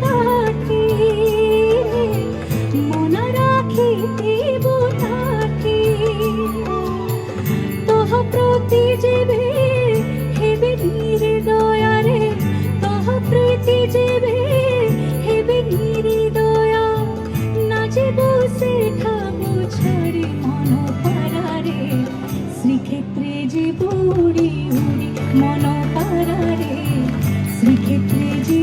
তাকে, মনে রাখিব তাকে। তহ প্রতি যেবে হেবে নির্দয়ারে, তহ প্রতি যেবে হেবে নির্দয়া, না যে বসে খাবো ছড়ি মন পারারে, শ্রীক্ষেত্রে যে উড়ি উড়ি মন পারারে, শ্রীক্ষেত্রে যে